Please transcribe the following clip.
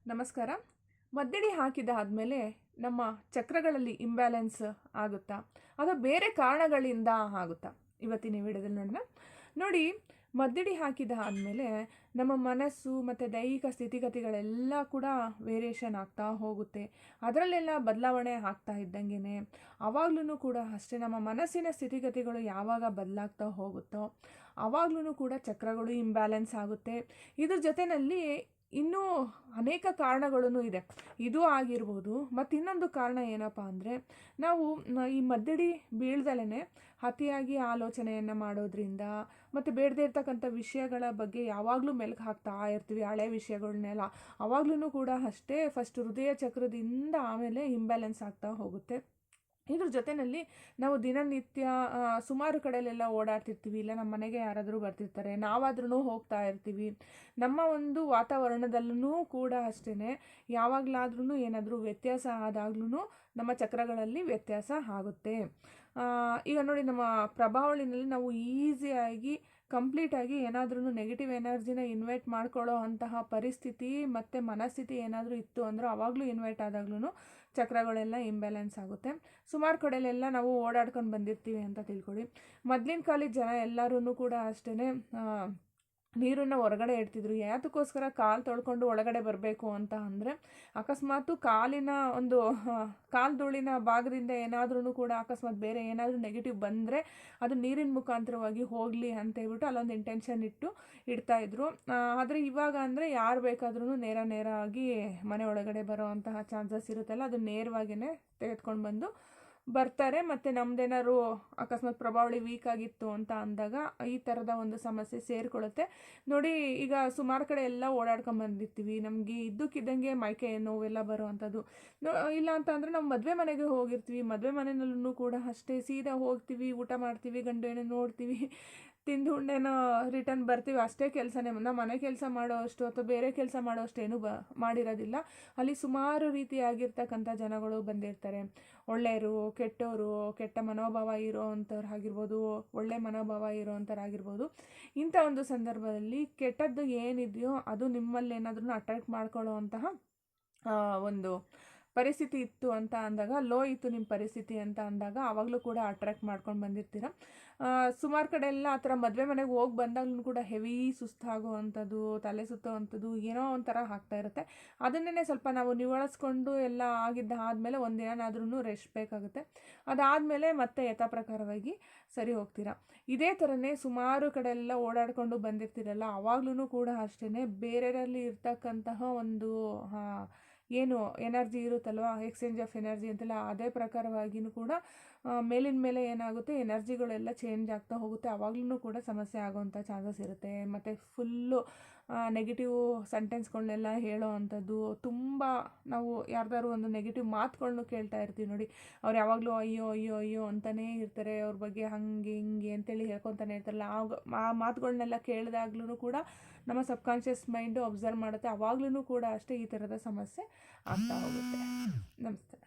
ನಮಸ್ಕಾರ. ಮದ್ದಡಿ ಹಾಕಿದಾದ್ಮೇಲೆ ನಮ್ಮ ಚಕ್ರಗಳಲ್ಲಿ ಇಂಬ್ಯಾಲೆನ್ಸ್ ಆಗುತ್ತಾ? ಅಥವಾ ಬೇರೆ ಕಾರಣಗಳಿಂದ ಆಗುತ್ತಾ? ಇವತ್ತಿನ ವಿಡಿಯೋದಲ್ಲಿ ನೋಡೋಣ. ನೋಡಿ, ಮದ್ದಡಿ ಹಾಕಿದ ಆದಮೇಲೆ ನಮ್ಮ ಮನಸ್ಸು ಮತ್ತು ದೈಹಿಕ ಸ್ಥಿತಿಗತಿಗಳೆಲ್ಲ ಕೂಡ ವೇರಿಯೇಷನ್ ಆಗ್ತಾ ಹೋಗುತ್ತೆ. ಅದರಲ್ಲೆಲ್ಲ ಬದಲಾವಣೆ ಆಗ್ತಾ ಇದ್ದಂಗೆ ಆವಾಗ್ಲೂ ಕೂಡ ಅಷ್ಟೇ, ನಮ್ಮ ಮನಸ್ಸಿನ ಸ್ಥಿತಿಗತಿಗಳು ಯಾವಾಗ ಬದಲಾಗ್ತಾ ಹೋಗುತ್ತೋ ಆವಾಗ್ಲೂ ಕೂಡ ಚಕ್ರಗಳು ಇಂಬ್ಯಾಲೆನ್ಸ್ ಆಗುತ್ತೆ. ಇದ್ರ ಜೊತೆಯಲ್ಲಿ ಇನ್ನೂ ಅನೇಕ ಕಾರಣಗಳೂ ಇದೆ. ಇದು ಆಗಿರ್ಬೋದು. ಮತ್ತು ಇನ್ನೊಂದು ಕಾರಣ ಏನಪ್ಪ ಅಂದರೆ, ನಾವು ಈ ಮದ್ದಡಿ ಬೀಳ್ದಲೇ ಅತಿಯಾಗಿ ಆಲೋಚನೆಯನ್ನು ಮಾಡೋದ್ರಿಂದ ಮತ್ತು ಬೇಡದೇ ಇರ್ತಕ್ಕಂಥ ವಿಷಯಗಳ ಬಗ್ಗೆ ಯಾವಾಗಲೂ ಮೆಲುಕು ಹಾಕ್ತಾ ಇರ್ತೀವಿ, ಹಳೆ ವಿಷಯಗಳನ್ನೆಲ್ಲ. ಆವಾಗ್ಲೂ ಕೂಡ ಅಷ್ಟೇ, ಫಸ್ಟ್ ಹೃದಯ ಚಕ್ರದಿಂದ ಆಮೇಲೆ ಇಂಬ್ಯಾಲೆನ್ಸ್ ಆಗ್ತಾ ಹೋಗುತ್ತೆ. ಇದ್ರ ಜೊತೆಯಲ್ಲಿ ನಾವು ದಿನನಿತ್ಯ ಸುಮಾರು ಕಡೆಯಲ್ಲೆಲ್ಲ ಓಡಾಡ್ತಿರ್ತೀವಿ, ಇಲ್ಲ ನಮ್ಮ ಮನೆಗೆ ಯಾರಾದರೂ ಬರ್ತಿರ್ತಾರೆ, ನಾವಾದ್ರೂ ಹೋಗ್ತಾ ಇರ್ತೀವಿ. ನಮ್ಮ ಒಂದು ವಾತಾವರಣದಲ್ಲೂ ಕೂಡ ಅಷ್ಟೇ, ಯಾವಾಗಲಾದ್ರೂ ಏನಾದರೂ ವ್ಯತ್ಯಾಸ ಆದಾಗ್ಲೂ ನಮ್ಮ ಚಕ್ರಗಳಲ್ಲಿ ವ್ಯತ್ಯಾಸ ಆಗುತ್ತೆ. ಈಗ ನೋಡಿ, ನಮ್ಮ ಪ್ರಭಾವಳಿನಲ್ಲಿ ನಾವು ಈಸಿಯಾಗಿ ಕಂಪ್ಲೀಟಾಗಿ ಏನಾದ್ರೂ ನೆಗೆಟಿವ್ ಎನರ್ಜಿನ ಇನ್ವೈಟ್ ಮಾಡ್ಕೊಳ್ಳೋ ಅಂತಹ ಪರಿಸ್ಥಿತಿ ಮತ್ತು ಮನಸ್ಥಿತಿ ಏನಾದರೂ ಇತ್ತು ಅಂದರೆ ಆವಾಗಲೂ ಇನ್ವೈಟ್ ಆದಾಗ್ಲೂ ಚಕ್ರಗಳೆಲ್ಲ ಇಂಬ್ಯಾಲೆನ್ಸ್ ಆಗುತ್ತೆ. ಸುಮಾರು ಕಡೆಯಲ್ಲೆಲ್ಲ ನಾವು ಓಡಾಡ್ಕೊಂಡು ಬಂದಿರ್ತೀವಿ ಅಂತ ತಿಳ್ಕೊಳ್ಳಿ. ಮೊದಲಿನ ಕಾಲದ ಜನ ಎಲ್ಲರೂ ಕೂಡ ಅಷ್ಟೇ ನೀರನ್ನು ಹೊರಗಡೆ ಇಡ್ತಿದ್ರು. ಯಾತಕ್ಕೋಸ್ಕರ ಕಾಲು ತೊಳ್ಕೊಂಡು ಒಳಗಡೆ ಬರಬೇಕು ಅಂತ ಅಂದರೆ, ಅಕಸ್ಮಾತು ಕಾಲಿನ ಒಂದು ಕಾಲು ಧೂಳಿನ ಭಾಗದಿಂದ ಏನಾದ್ರೂ ಕೂಡ ಅಕಸ್ಮಾತ್ ಬೇರೆ ಏನಾದರೂ ನೆಗೆಟಿವ್ ಬಂದರೆ ಅದು ನೀರಿನ ಮುಖಾಂತರವಾಗಿ ಹೋಗಲಿ ಅಂತ ಹೇಳ್ಬಿಟ್ಟು ಅಲ್ಲೊಂದು ಇಂಟೆನ್ಷನ್ ಇಡ್ತಾಯಿದ್ರು. ಆದರೆ ಇವಾಗ ಅಂದರೆ ಯಾರು ಬೇಕಾದ್ರೂ ನೇರವಾಗಿ ಮನೆ ಒಳಗಡೆ ಬರೋ ಅಂತಹ ಚಾನ್ಸಸ್ ಇರುತ್ತಲ್ಲ, ಅದು ನೇರವಾಗಿಯೇ ತೆಗೆದುಕೊಂಡು ಬಂದು ಬರ್ತಾರೆ. ಮತ್ತು ನಮ್ದೇನಾದ್ರು ಅಕಸ್ಮಾತ್ ಪ್ರಭಾವಳಿ ವೀಕ್ ಆಗಿತ್ತು ಅಂತ ಅಂದಾಗ ಈ ಥರದ ಒಂದು ಸಮಸ್ಯೆ ಸೇರಿಕೊಳ್ಳುತ್ತೆ. ನೋಡಿ, ಈಗ ಸುಮಾರು ಕಡೆ ಎಲ್ಲ ಓಡಾಡ್ಕೊಂಬಂದಿರ್ತೀವಿ, ನಮಗೆ ಇದ್ದಕ್ಕಿದ್ದಂಗೆ ಮೈಕೈ ನೋವೆಲ್ಲ ಬರೋ ಅಂಥದ್ದು. ಇಲ್ಲ ಅಂತ ಅಂದರೆ ನಾವು ಮದುವೆ ಮನೆಗೆ ಹೋಗಿರ್ತೀವಿ, ಮದುವೆ ಮನೆಯಲ್ಲೂ ಕೂಡ ಅಷ್ಟೇ, ಸೀದಾ ಹೋಗ್ತೀವಿ, ಊಟ ಮಾಡ್ತೀವಿ, ಗಂಡು ಹೆಣ್ಣು ನೋಡ್ತೀವಿ, ತಿಂದು ಉಂಡೇನೋ ರಿಟರ್ನ್ ಬರ್ತೀವಿ. ಅಷ್ಟೇ ಕೆಲಸನೇ. ನಾವು ಮನೆ ಕೆಲಸ ಮಾಡೋ ಅಷ್ಟು ಅಥವಾ ಬೇರೆ ಕೆಲಸ ಮಾಡೋ ಅಷ್ಟು ಏನೂ ಮಾಡಿರೋದಿಲ್ಲ. ಅಲ್ಲಿ ಸುಮಾರು ರೀತಿಯಾಗಿರ್ತಕ್ಕಂಥ ಜನಗಳು ಬಂದಿರ್ತಾರೆ. ಒಳ್ಳೆಯವರು, ಕೆಟ್ಟವರು, ಕೆಟ್ಟ ಮನೋಭಾವ ಇರೋ ಅಂಥವ್ರು ಆಗಿರ್ಬೋದು, ಒಳ್ಳೆ ಮನೋಭಾವ ಇರೋ ಅಂಥವ್ರಾಗಿರ್ಬೋದು. ಇಂಥ ಒಂದು ಸಂದರ್ಭದಲ್ಲಿ ಕೆಟ್ಟದ್ದು ಏನಿದೆಯೋ ಅದು ನಿಮ್ಮಲ್ಲಿ ಏನಾದ್ರೂ ಅಟ್ರಾಕ್ಟ್ ಮಾಡ್ಕೊಳ್ಳೋ ಅಂತಹ ಒಂದು ಪರಿಸ್ಥಿತಿ ಇತ್ತು ಅಂತ ಅಂದಾಗ, ಲೋ ಇತ್ತು ನಿಮ್ಮ ಪರಿಸ್ಥಿತಿ ಅಂತ ಅಂದಾಗ ಆವಾಗಲೂ ಕೂಡ ಅಟ್ರಾಕ್ಟ್ ಮಾಡ್ಕೊಂಡು ಬಂದಿರ್ತೀರ. ಸುಮಾರು ಕಡೆ ಎಲ್ಲ ಆ ಥರ ಮದುವೆ ಮನೆಗೆ ಹೋಗಿ ಬಂದಾಗಲೂ ಕೂಡ ಹೆವಿ ಸುಸ್ತಾಗೋ ಅಂಥದ್ದು, ತಲೆ ಸುತ್ತೋ ಅಂಥದ್ದು ಏನೋ ಒಂಥರ ಆಗ್ತಾ ಇರುತ್ತೆ. ಅದನ್ನೇ ಸ್ವಲ್ಪ ನಾವು ನಿವಾಳಿಸ್ಕೊಂಡು ಎಲ್ಲ ಆದಮೇಲೆ ಒಂದಿನಾದ್ರೂ ರೆಸ್ಟ್ ಬೇಕಾಗುತ್ತೆ. ಅದಾದಮೇಲೆ ಮತ್ತೆ ಯಥಾ ಪ್ರಕಾರವಾಗಿ ಸರಿ ಹೋಗ್ತೀರಾ. ಇದೇ ಥರನೇ ಸುಮಾರು ಕಡೆ ಎಲ್ಲ ಓಡಾಡಿಕೊಂಡು ಬಂದಿರ್ತೀರಲ್ಲ, ಆವಾಗ್ಲೂ ಕೂಡ ಅಷ್ಟೇ ಬೇರೆಯವರಲ್ಲಿ ಇರ್ತಕ್ಕಂತಹ ಒಂದು ಏನು ಎನರ್ಜಿ ಇರುತ್ತಲ್ವ, ಎಕ್ಸ್ಚೇಂಜ್ ಆಫ್ ಎನರ್ಜಿ ಅಂತೆಲ್ಲ, ಅದೇ ಪ್ರಕಾರವಾಗಿಯೂ ಕೂಡ ಮೇಲಿನ ಮೇಲೆ ಏನಾಗುತ್ತೆ, ಎನರ್ಜಿಗಳೆಲ್ಲ ಚೇಂಜ್ ಆಗ್ತಾ ಹೋಗುತ್ತೆ. ಆವಾಗ್ಲೂ ಕೂಡ ಸಮಸ್ಯೆ ಆಗೋವಂಥ ಚಾನ್ಸಸ್ ಇರುತ್ತೆ. ಮತ್ತು ಫುಲ್ಲು ನೆಗೆಟಿವ್ ಸೆಂಟೆನ್ಸ್ಗಳನ್ನೆಲ್ಲ ಹೇಳೋ ಅಂಥದ್ದು. ತುಂಬ ನಾವು ಯಾರ್ದಾದ್ರು ಒಂದು ನೆಗೆಟಿವ್ ಮಾತುಗಳ್ನು ಕೇಳ್ತಾ ಇರ್ತೀವಿ ನೋಡಿ, ಅವ್ರು ಯಾವಾಗಲೂ ಅಯ್ಯೋ ಅಯ್ಯೋ ಅಯ್ಯೋ ಅಂತಲೇ ಇರ್ತಾರೆ, ಅವ್ರ ಬಗ್ಗೆ ಹಾಗೆ ಹಿಂಗೆ ಅಂತೇಳಿ ಹೇಳ್ಕೊತಾನೆ ಇರ್ತಾರಲ್ಲ, ಆ ಮಾತುಗಳನ್ನೆಲ್ಲ ಕೇಳಿದಾಗ್ಲೂ ಕೂಡ ನಮ್ಮ ಸಬ್ಕಾನ್ಷಿಯಸ್ ಮೈಂಡು ಅಬ್ಸರ್ವ್ ಮಾಡುತ್ತೆ. ಆವಾಗ್ಲೂ ಕೂಡ ಅಷ್ಟೇ ಈ ಥರದ ಸಮಸ್ಯೆ ಆಗ್ತಾ ಹೋಗುತ್ತೆ. ನಮಸ್ತೆ.